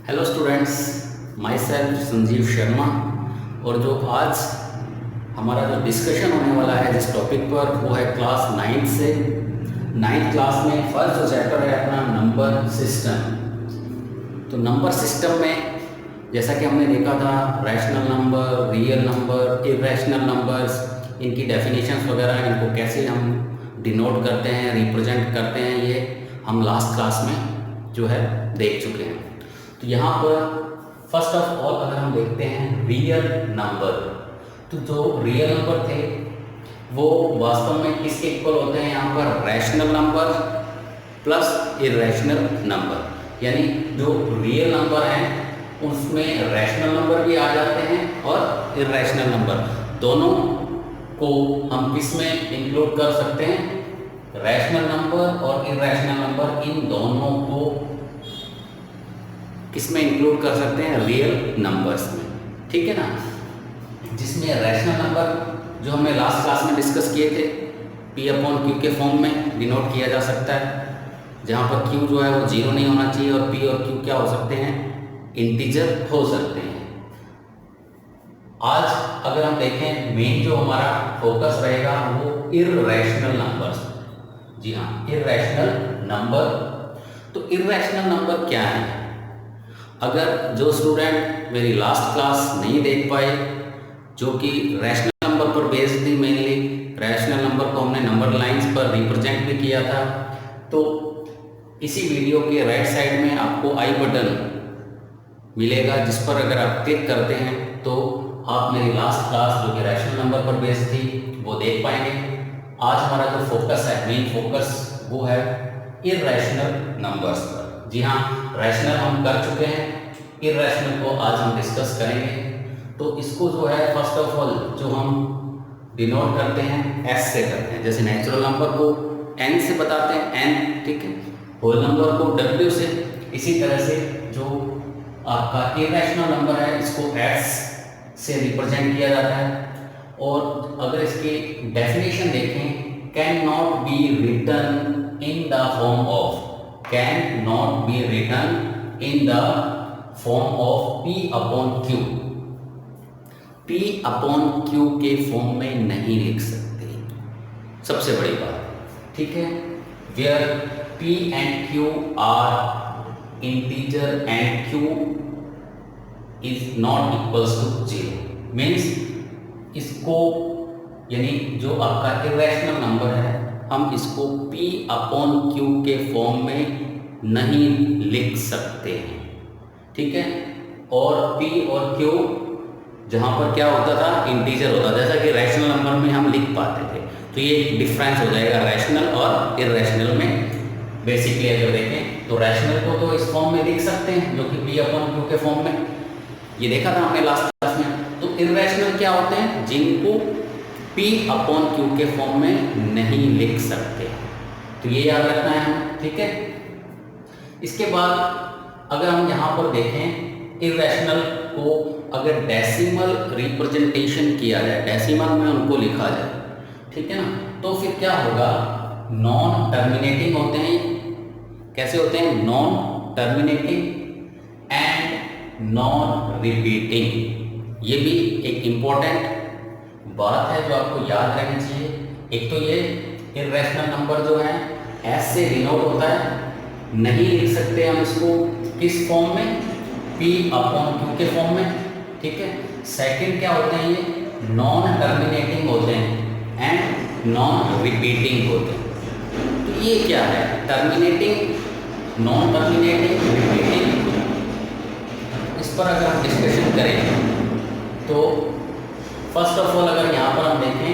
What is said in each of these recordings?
Hello students, my self Sanjeev Sharma. और जो आज हमारा जो डिस्कशन होने वाला है जिस टॉपिक पर, वो है क्लास 9 से 9th क्लास में फर्स्ट जो चैप्टर है अपना नंबर सिस्टम। तो नंबर सिस्टम में जैसा कि हमने देखा था rational number, real number, irrational numbers, इनकी डेफिनेशंस वगैरह, इनको कैसे हम डिनोट करते हैं, रिप्रेजेंट करते हैं, ये हम लास्ट क्लास में जो है देख चुके हैं। तो यहाँ पर फर्स्ट ऑफ ऑल अगर हम देखते हैं रियल नंबर, तो जो रियल नंबर थे वो वास्तव में किसके इक्वल होते हैं? यहाँ पर rational number plus irrational number, यानी जो रियल नंबर हैं उसमें रैशनल नंबर भी आ जाते हैं और इरेशनल नंबर, दोनों को हम किस में इंक्लूड कर सकते हैं? रैशनल नंबर और इरेशनल नंबर, इन दोनों को किसमें इंक्लूड कर सकते हैं? रियल नंबर्स में, ठीक है ना। जिसमें रैशनल नंबर जो हमने लास्ट क्लास में डिस्कस किए थे, P अपॉन Q के फॉर्म में डिनोट किया जा सकता है, जहाँ पर Q जो है वो 0 नहीं होना चाहिए और P और Q क्या हो सकते हैं? इंटीजर हो सकते हैं। आज अगर हम देखें, मेन जो हमारा फोकस रहेगा वो इर्रेशनल नंबर्स। जी हाँ, इर्रेशनल नंबर। तो इर्रेशनल नंबर क्या है? अगर जो स्टूडेंट मेरी लास्ट क्लास नहीं देख पाए, जो कि रैशनल नंबर पर बेस्ड थी, मेनली रैशनल नंबर को हमने नंबर लाइंस पर रिप्रेजेंट भी किया था, तो इसी वीडियो के राइट साइड में आपको आई बटन मिलेगा, जिस पर अगर आप क्लिक करते हैं तो आप मेरी लास्ट क्लास जो कि रैशनल नंबर पर बेस्ड थी वो देख पाएंगे। आज हमारा जो फोकस है, मेन फोकस, वो है इर्रेशनल नंबर्स पर। जी हाँ, रैशनल हम कर चुके हैं, इर्रेशनल को आज हम डिस्कस करेंगे। तो इसको जो है फर्स्ट ऑफ ऑल जो हम डिनोट करते हैं एस से करते हैं, जैसे नेचुरल नंबर को एन से बताते हैं, एन, ठीक है, होल नंबर को डब्ल्यू से, इसी तरह से जो आपका इरेशनल नंबर है इसको एस से रिप्रेजेंट किया जाता है। और अगर इसकी डेफिनेशन देखें, can not be written in the form of, can not be written in the form of P upon Q, P upon Q के फॉर्म में नहीं लिख सकते, सबसे बड़ी बात, ठीक है। Where P and Q are integer and Q is not equals to 0, means इसको, यानी जो आपका इरेशनल नंबर है, हम इसको P अपॉन Q के फॉर्म में नहीं लिख सकते हैं, ठीक है। और P और Q जहाँ पर क्या होता था? इंटीजर होता था, जैसा कि रैशनल नंबर में हम लिख पाते थे। तो ये एक डिफरेंस हो जाएगा रैशनल और इरेशनल में। बेसिकली अगर देखें तो रैशनल को तो इस फॉर्म में लिख सकते हैं जो कि P अपॉन Q के फॉर्म में, ये देखा था हमने लास्ट क्लास में। तो इरेशनल क्या होते हैं? जिनको P अपॉन Q के फॉर्म में नहीं लिख सकते, तो ये याद रखना है हमें, ठीक है। इसके बाद अगर हम यहाँ पर देखें, इरेशनल को अगर डेसिमल रिप्रेजेंटेशन किया जाए, डेसिमल में उनको लिखा जाए, ठीक है ना, तो फिर क्या होगा? नॉन टर्मिनेटिंग होते हैं। कैसे होते हैं? Non terminating and non repeating. ये भी एक इम्पोर्टेंट बात है जो आपको याद रखनी चाहिए। एक तो ये इरेशनल नंबर जो है एस से डिनोट होता है, नहीं लिख सकते हम इसको किस फॉर्म में? P अपॉन Q के फॉर्म में, ठीक है। सेकंड क्या होते हैं? ये नॉन टर्मिनेटिंग होते हैं एंड नॉन रिपीटिंग होते हैं। तो ये क्या है? Terminating, non terminating, repeating. इस पर अगर हम डिस्कशन करें तो फर्स्ट ऑफ ऑल अगर यहाँ पर हम देखें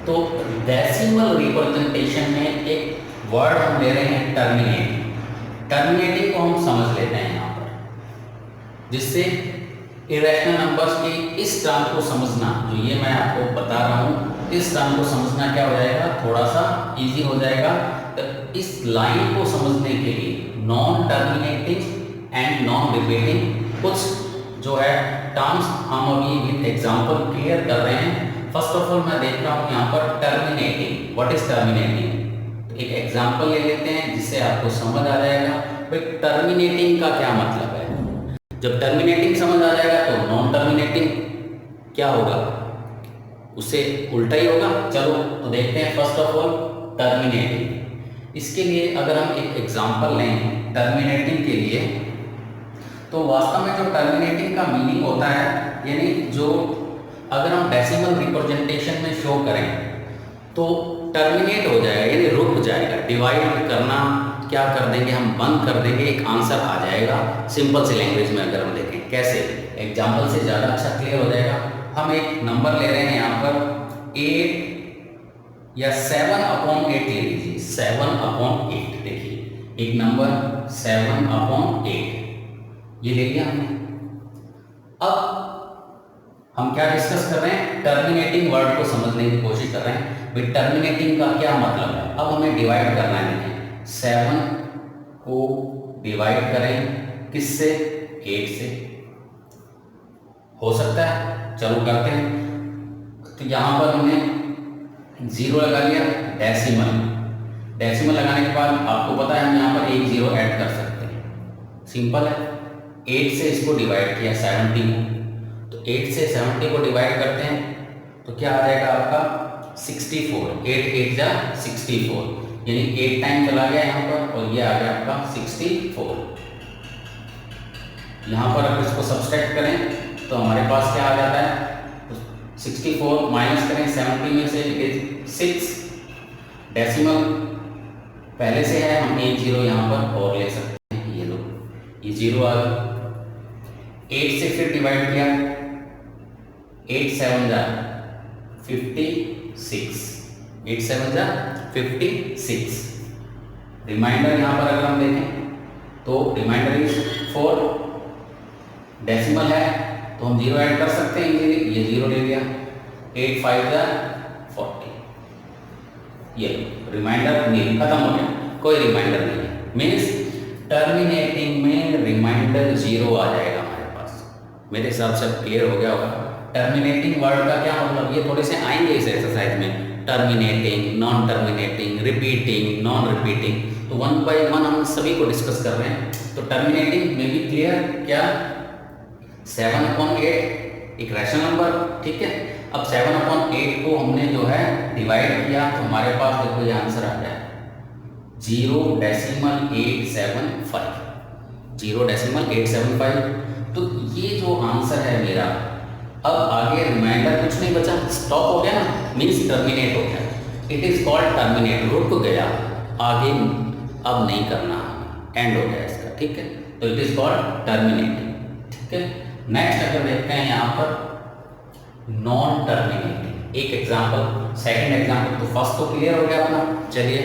तो डेसिमल रिप्रेजेंटेशन में एक वर्ड हम ले रहे हैं टर्मिनेटिंग। टर्मिनेटिंग को हम समझ लेते हैं यहाँ पर, जिससे इरेशनल नंबर्स की इस टर्म को समझना, जो ये मैं आपको बता रहा हूँ, इस टर्म को समझना क्या हो जाएगा? थोड़ा सा इजी हो जाएगा। तो इस लाइन को समझने के लिए non terminating and non repeating कुछ जो है टर्म्स हम अभी विद एग्जांपल क्लियर कर रहे हैं। फर्स्ट ऑफ ऑल मैं देख रहा हूँ यहाँ पर टर्मिनेटिंग, व्हाट इज टर्मिनेटिंग? तो एक एग्जांपल ले लेते हैं जिससे आपको समझ आ जाएगा भाई टर्मिनेटिंग का क्या मतलब है। जब टर्मिनेटिंग समझ आ जाएगा तो नॉन टर्मिनेटिंग क्या होगा, उससे उल्टा ही होगा। चलो तो देखते हैं फर्स्ट ऑफ ऑल टर्मिनेटिंग। इसके लिए अगर हम एक एग्जांपल लें टर्मिनेटिंग के लिए, तो वास्तव में जो टर्मिनेटिंग का मीनिंग होता है, यानी जो अगर हम डेसिमल रिप्रेजेंटेशन में शो करें तो टर्मिनेट हो जाएगा, यानी रुक जाएगा। डिवाइड करना क्या कर देंगे, हम बंद कर देंगे, एक आंसर आ जाएगा। सिंपल सी लैंग्वेज में अगर हम देखें कैसे, एग्जाम्पल से ज़्यादा अच्छा क्लियर हो जाएगा। हम एक नंबर ले रहे हैं यहाँ पर 8 या 7/8 ले लीजिए, 7/8। देखिए एक नंबर 7/8 ये ले लिया हमने। अब हम क्या डिस्कस कर रहे हैं, टर्मिनेटिंग वर्ड को समझने की कोशिश कर रहे हैं। भाई टर्मिनेटिंग का क्या मतलब है। अब हमें डिवाइड करना है, देखिए 7 को डिवाइड करें किससे, 8 से। हो सकता है, चलो करते हैं। तो यहाँ पर हमने 0 लगा लिया, डेसिमल लगाने के बाद आपको पता है हम यहाँ पर एक 0 ऐड कर सकते हैं, सिंपल है। 8 से इसको डिवाइड किया 70 को, तो 8 से 70 को डिवाइड करते हैं तो क्या आ जाएगा आपका 64। 8 8 जा 64, यानी 8 टाइम चला गया यहाँ पर और ये आ गया आपका 64। यहाँ पर अगर इसको सब्सट्रैक्ट करें तो हमारे पास क्या आ जाता है, 64 माइनस करें 70 में से 6। डेसिमल पहले से है, हम एक 0 यहाँ पर और ले सकते हैं। ये लो, ये 0 आ गया। 8 से फिर डिवाइड किया, 8 7 जा 56, 8 7 जा 56। रिमाइंडर यहाँ पर अगर हम देखें तो रिमाइंडर इज 4। डेसिमल है तो हम 0 ऐड कर सकते हैं, ये 0 ले लिया। 8 5 जा 40, ये रिमाइंडर नहीं, खत्म हो गया, कोई रिमाइंडर नहीं है। मीन्स टर्मिनेटिंग में रिमाइंडर 0 आ जाएगा हमारे पास। मेरे हिसाब से क्लियर हो गया होगा टर्मिनेटिंग वर्ड का क्या मतलब। ये थोड़े से आएंगे इस एक्सरसाइज में, terminating, non terminating, repeating, non repeating. तो 1 बाय 1 हम सभी को डिस्कस कर रहे हैं। तो टर्मिनेटिंग में भी क्लियर, क्या 7/8 एक रैशनल नंबर, ठीक है। अब 7/8 को हमने जो है डिवाइड किया तो हमारे पास देखो ये आंसर आ गया 0.875, 0.875। तो ये जो आंसर है मेरा, अब आगे रिमाइंडर कुछ नहीं बचा, स्टॉप हो गया ना, मीन्स टर्मिनेट हो गया। इट इज कॉल्ड टर्मिनेट, रुक गया, आगे अब नहीं करना, एंड हो गया इसका, ठीक है। तो इट इज कॉल्ड टर्मिनेटिंग, ठीक है। नेक्स्ट अगर देखते हैं यहाँ पर नॉन टर्मिनेटिंग, एक एग्जाम्पल, सेकंड एग्जाम्पल। तो फर्स्ट तो क्लियर हो गया अपना, चलिए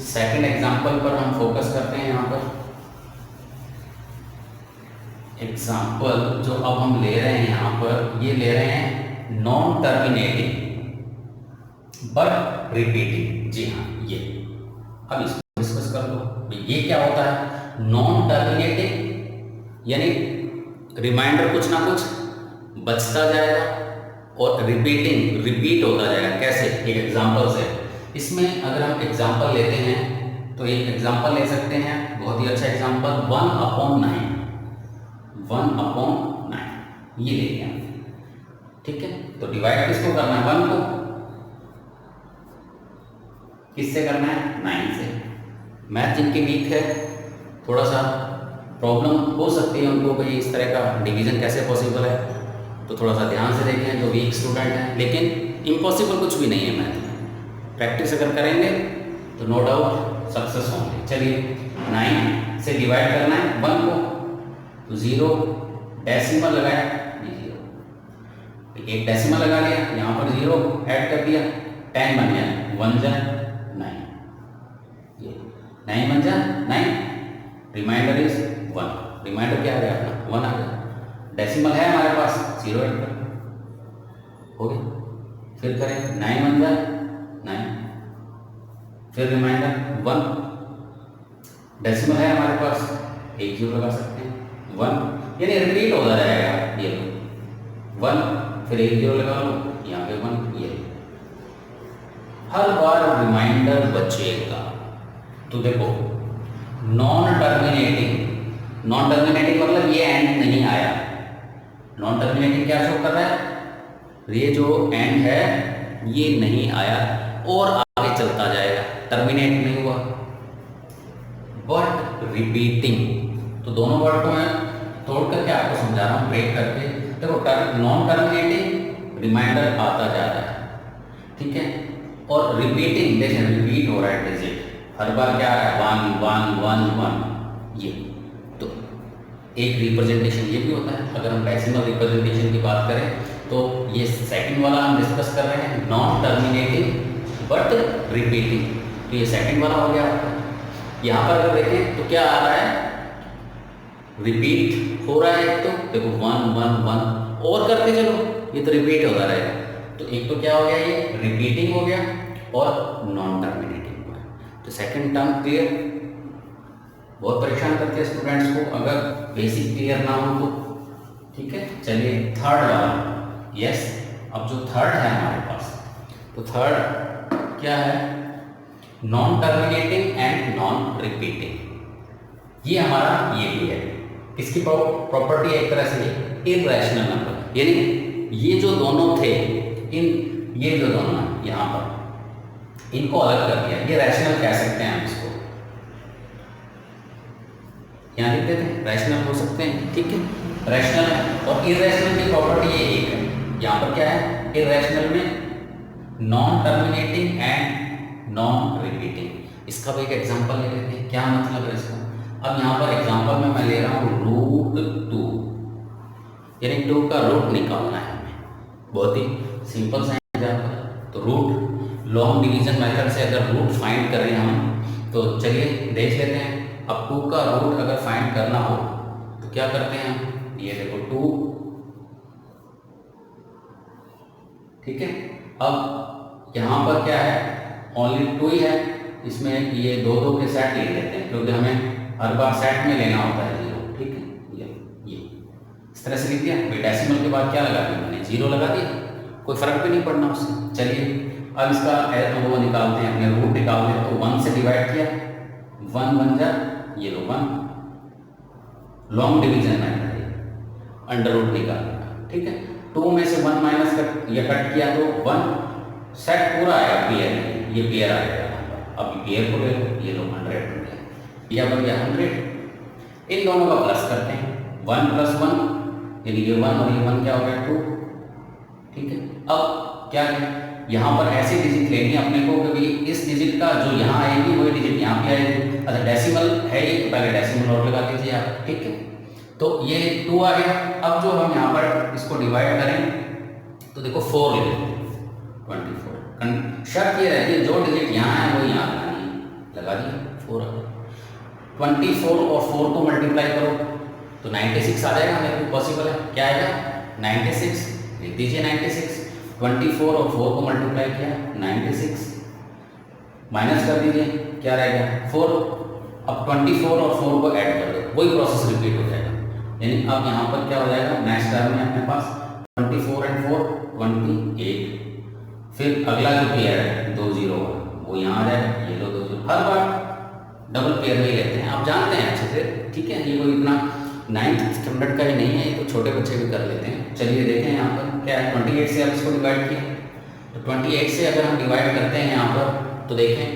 सेकंड एग्जाम्पल पर हम फोकस करते हैं। यहाँ पर एग्जाम्पल जो अब हम ले रहे हैं यहाँ पर, ये ले रहे हैं नॉन टर्मिनेटिंग बट रिपीटिंग। जी हाँ, ये अब इसको डिस्कस कर लो। ये क्या होता है, नॉन टर्मिनेटिंग यानी रिमाइंडर कुछ ना कुछ बचता जाएगा और रिपीटिंग रिपीट होता जाएगा। कैसे, एक एग्जाम्पल से। इसमें अगर हम एग्जाम्पल लेते हैं तो एक एग्जाम्पल ले सकते हैं, बहुत ही अच्छा एग्जाम्पल, 1/9, 1/9 ये ले लिया, ठीक है। तो डिवाइड किसको करना है, 1 को किससे करना है, 9 से। मैथ जिनकी वीक है, थोड़ा सा प्रॉब्लम हो सकती है उनको, भाई इस तरह का डिवीजन कैसे पॉसिबल है, तो थोड़ा सा ध्यान से देखें जो वीक स्टूडेंट हैं। लेकिन इम्पॉसिबल कुछ भी नहीं है मैथ में, प्रैक्टिस अगर करेंगे तो नो डाउट सक्सेस होंगे। चलिए 9 से डिवाइड करना है 1 को, तो 0 डेसिमल लगाया, ये 0, एक डेसिमल लगा लिया, यहाँ पर 0 ऐड कर दिया, 10 बन गया, 1 जा 9, ये 9 बन जा 9, रिमाइंडर इज 1। रिमाइंडर क्या आ गया अपना, 1 आ गया। डेसिमल है हमारे पास, 0 ऐड कर, हो गया। फिर करें 9 बन जा 9, फिर रिमाइंडर 1, डेसिमल है हमारे पास, एक 0 लगा सकते हैं, 1, यानी रिपीट होता जाएगा। ये 1, फिर एक 0 लगा लो, यहाँ पे 1, ये हर बार रिमाइंडर बचेगा। तो देखो नॉन टर्मिनेटिंग नॉन टर्मिनेटिंग मतलब ये एंड नहीं आया। नॉन टर्मिनेटिंग क्या शो कर रहा है, ये जो एंड है ये नहीं आया और आगे चलता जाएगा, टर्मिनेट नहीं हुआ। बट रिपीटिंग, तो दोनों वर्ड को मैं तोड़ करके आपको समझा रहा हूँ, ब्रेक करके। देखो नॉन टर्मिनेटिंग रिमाइंडर आता जा रहा है, ठीक है, और रिपीटिंग देखिए रिपीट हो रहा है डिजिट, हर बार क्या आ रहा है 1 1 1 1, ये तो एक रिप्रेजेंटेशन ये भी होता है। अगर हम डेसिमल रिप्रेजेंटेशन की बात करें तो ये सेकंड वाला हम डिस्कस कर रहे हैं, नॉन टर्मिनेटिंग बट रिपीटिंग, तो ये सेकंड वाला हो गया आपका। यहाँ पर अगर देखें तो क्या आ रहा है, रिपीट हो रहा है, तो देखो 1 1 1 और करते चलो, ये तो रिपीट होता रहेगा। तो एक तो क्या हो गया, ये रिपीटिंग हो गया और नॉन टर्मिनेटिंग हुआ। तो सेकंड टर्म क्लियर, बहुत परेशान करते हैं स्टूडेंट्स को अगर बेसिक क्लियर ना हो तो, ठीक है। चलिए थर्ड वाला, यस, अब जो थर्ड है हमारे पास, तो थर्ड क्या है, non terminating and non repeating. ये हमारा ये भी है, इसकी प्रॉपर्टी एक तरह से इररेशनल नंबर, यानी ये जो दोनों थे, ये जो दोनों हैं यहाँ पर, इनको अलग कर दिया, ये रैशनल कह सकते हैं हम इसको, यहाँ लिख देते हैं रैशनल हो सकते हैं, ठीक है, रैशनल है। और इररेशनल की प्रॉपर्टी ये एक है, यहाँ पर क्या है, इररेशनल में non terminating and non repeating. इसका भी एक एग्जांपल ले लेते हैं, क्या मतलब है इसका। अब यहाँ पर एग्जांपल में मैं ले रहा हूँ √2, यानी 2 का रूट निकालना है हमें, बहुत ही सिंपल सा एग्जांपल। तो रूट, लॉन्ग डिवीजन मेथड से अगर रूट फाइंड करें हम, तो चलिए देख लेते हैं। अब 2 का रूट अगर फाइंड करना हो तो क्या करते हैं हम, ये देखो 2, ठीक है। अब यहाँ पर क्या है, ओनली 2 ही है, इसमें ये 2 के सेट ले लेते हैं, क्योंकि हमें हर बार सेट में लेना होता है 0, ठीक है। ये इस तरह से लिख दिया, डेसिमल के बाद क्या लगा दिया मैंने, 0 लगा दिया, कोई फर्क भी नहीं पड़ना उससे। चलिए अब इसका वो निकालते हैं, अपने रूट निकालते हैं। तो 1 से डिवाइड किया, 1 बन जा, ये लो 1, लॉन्ग डिवीजन मेथड है, अंडर रूट निकालना, ठीक है। 2 में से 1 माइनस कट किया तो 1, सेट पूरा आएगा पेयर में, ये पेयर आ जाएगा। अब पेयर को ले लो, ये लो 100 बन गया, यह बन गया 100। इन दोनों का प्लस करते हैं, 1 + 1 यानी ये 1 और ये 1 क्या हो गया 2, ठीक है। अब क्या है, यहाँ पर ऐसी डिजिट लेनी है अपने को कि इस डिजिट का जो यहाँ आएगी वही डिजिट यहाँ पे आएगी। अच्छा डेसिमल है ये, तो पहले डेसिमल और लगा दीजिए आप, ठीक है। तो ये 2 आ गया। अब जो हम यहाँ पर इसको डिवाइड करें तो देखो 4 ले लेते हैं, 24। शर्त ये रहती है जो डिजिट यहाँ है वो यहाँ लगानी है, लगा दिया 4 आ गया। 24 और 4 को मल्टीप्लाई करो तो 96 आ जाएगा, मेरे को पॉसिबल है, क्या आएगा 96, लिख दीजिए 96। 24 और 4 को मल्टीप्लाई किया 96, माइनस कर दीजिए, क्या रहेगा 4। अब 24 और 4 को ऐड कर दो, वही प्रोसेस रिपीट हो जाएगा। यानी अब यहाँ पर क्या हो जाएगा, नेक्स्ट टर्म में अपने पास 24 और 4 28, फिर अगला जो पेयर है 2 0 वो यहाँ आ जाएगा, ये लो 2 0। हर बार डबल पेयर में ही लेते हैं, आप जानते हैं अच्छे से, ठीक है। ये कोई इतना 9th स्टैंडर्ड का ही नहीं है, ये तो छोटे बच्चे भी कर लेते हैं। चलिए देखें यहाँ पर क्या है, 28 से आप इसको डिवाइड किया, तो 28 से अगर हम डिवाइड करते हैं यहाँ पर तो देखें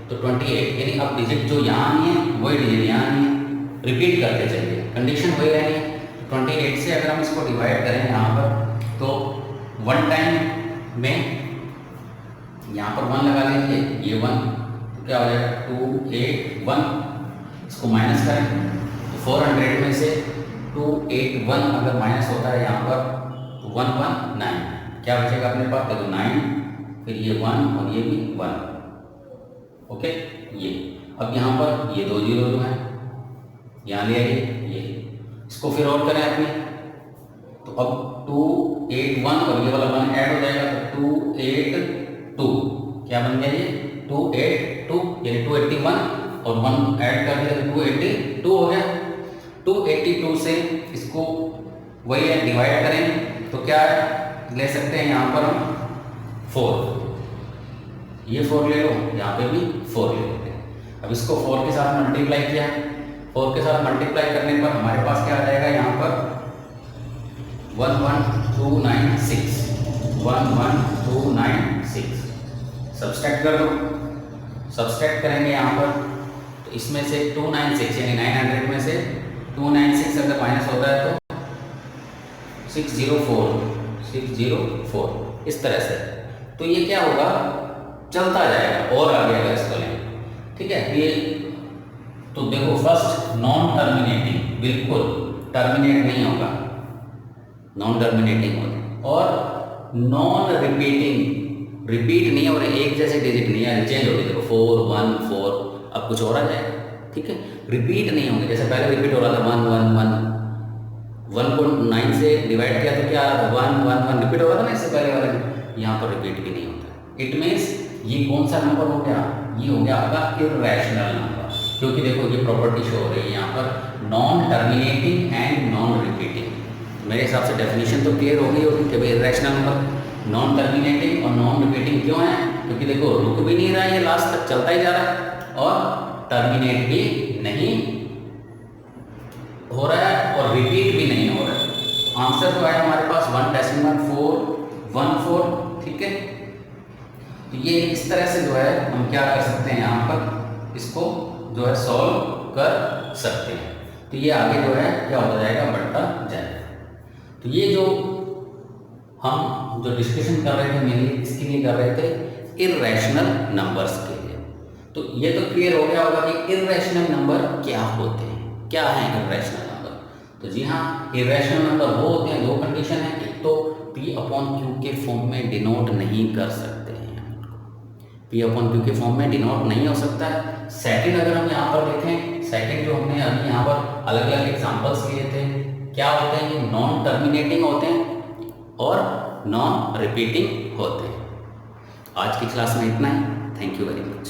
तो 28, यानी अब डिजिट जो यहाँ नहीं है वही डिजिट यहाँ नहीं है, रिपीट करते चलिए, कंडीशन वही रहनी है। 28 से अगर हम इसको डिवाइड करें यहाँ पर तो 1 टाइम में यहाँ पर 1 लगा लीजिए, ये 1 तो क्या हो जाएगा 281, इसको माइनस करें तो 400 में से 281 अगर माइनस होता है यहाँ पर तो 119, क्या बचेगा अपने पास, देखो 9, फिर ये 1 और ये भी 1, ओके। ये अब यहाँ पर ये 2 0 जो है यहाँ ले आइए, ये इसको फिर और करें अपने, तो अब 281 और ये वाला 1 ऐड हो जाएगा तो 282, क्या बन गया ये 282, यानी 281 और 1 ऐड कर दिया तो 282 हो गया। 282 से इसको वही है डिवाइड करें तो क्या ले सकते हैं यहाँ पर हम 4, ये 4 ले लो, यहाँ पे भी 4 ले लेते हैं। अब इसको 4 के साथ मल्टीप्लाई किया 4 के साथ मल्टीप्लाई करने पर हमारे पास क्या आ जाएगा यहाँ पर 11296, 11296। सब्सट्रैक्ट कर दो, सब्सट्रैक्ट करेंगे यहाँ पर तो इसमें से 296 यानी 900 में से 296 अगर माइनस होता है तो 604 इस तरह से। तो ये क्या होगा, चलता जाएगा और आगे अगर इसको लें, ठीक है। ये तो देखो फर्स्ट नॉन टर्मिनेटिंग, बिल्कुल टर्मिनेट नहीं होगा, नॉन टर्मिनेटिंग होगा, और नॉन रिपीटिंग, रिपीट नहीं और एक जैसे डिजिट नहीं है, चेंज होगी। देखो 4 1 4 अब कुछ और आ जाएगा, ठीक है। रिपीट नहीं होंगे, जैसे पहले रिपीट हो रहा था 1 1 1, 1.9 से डिवाइड किया तो क्या 1 1 1 रिपीट हो रहा था ना इससे पहले वाले में, यहाँ पर रिपीट भी नहीं होता। इट मीन्स ये कौन सा नंबर हो गया, ये हो गया आपका इर्रेशनल नंबर, क्योंकि देखो ये प्रॉपर्टी शो हो रही है यहाँ पर non terminating and non repeating. मेरे हिसाब से डेफिनेशन तो क्लियर हो गई होगी कि भाई इर्रेशनल नंबर नॉन टर्मिनेटिंग और नॉन रिपीटिंग क्यों है, क्योंकि देखो रुक भी नहीं रहा है, ये लास्ट तक चलता ही जा रहा है और टर्मिनेट भी नहीं हो रहा है और रिपीट भी नहीं हो रहा है। आंसर जो है हमारे पास 1.414, ठीक है। तो ये इस तरह से जो है हम क्या कर सकते हैं, यहाँ पर इसको जो है सॉल्व कर सकते हैं। तो ये आगे जो है क्या होता जाएगा, बढ़ता जाएगा। तो ये जो हम जो डिस्कशन कर रहे थे मेनली इसके लिए कर रहे थे, इर्रेशनल नंबर्स के लिए। तो ये तो क्लियर हो गया होगा कि इर्रेशनल नंबर क्या होते हैं, क्या है इर्रेशनल नंबर। तो जी हाँ, इर्रेशनल नंबर वो होते हैं, दो कंडीशन है, एक तो P/Q के फॉर्म में डिनोट नहीं कर सकते हैं, P/Q के फॉर्म में डिनोट नहीं हो सकता है। सेकंड अगर हम यहाँ पर देखें, सेकंड जो हमने अभी यहाँ पर अलग अलग एग्जांपल्स लिए थे, क्या होते हैं, ये नॉन टर्मिनेटिंग होते हैं और नॉन रिपीटिंग होते हैं। आज की क्लास में इतना ही। Thank you very much.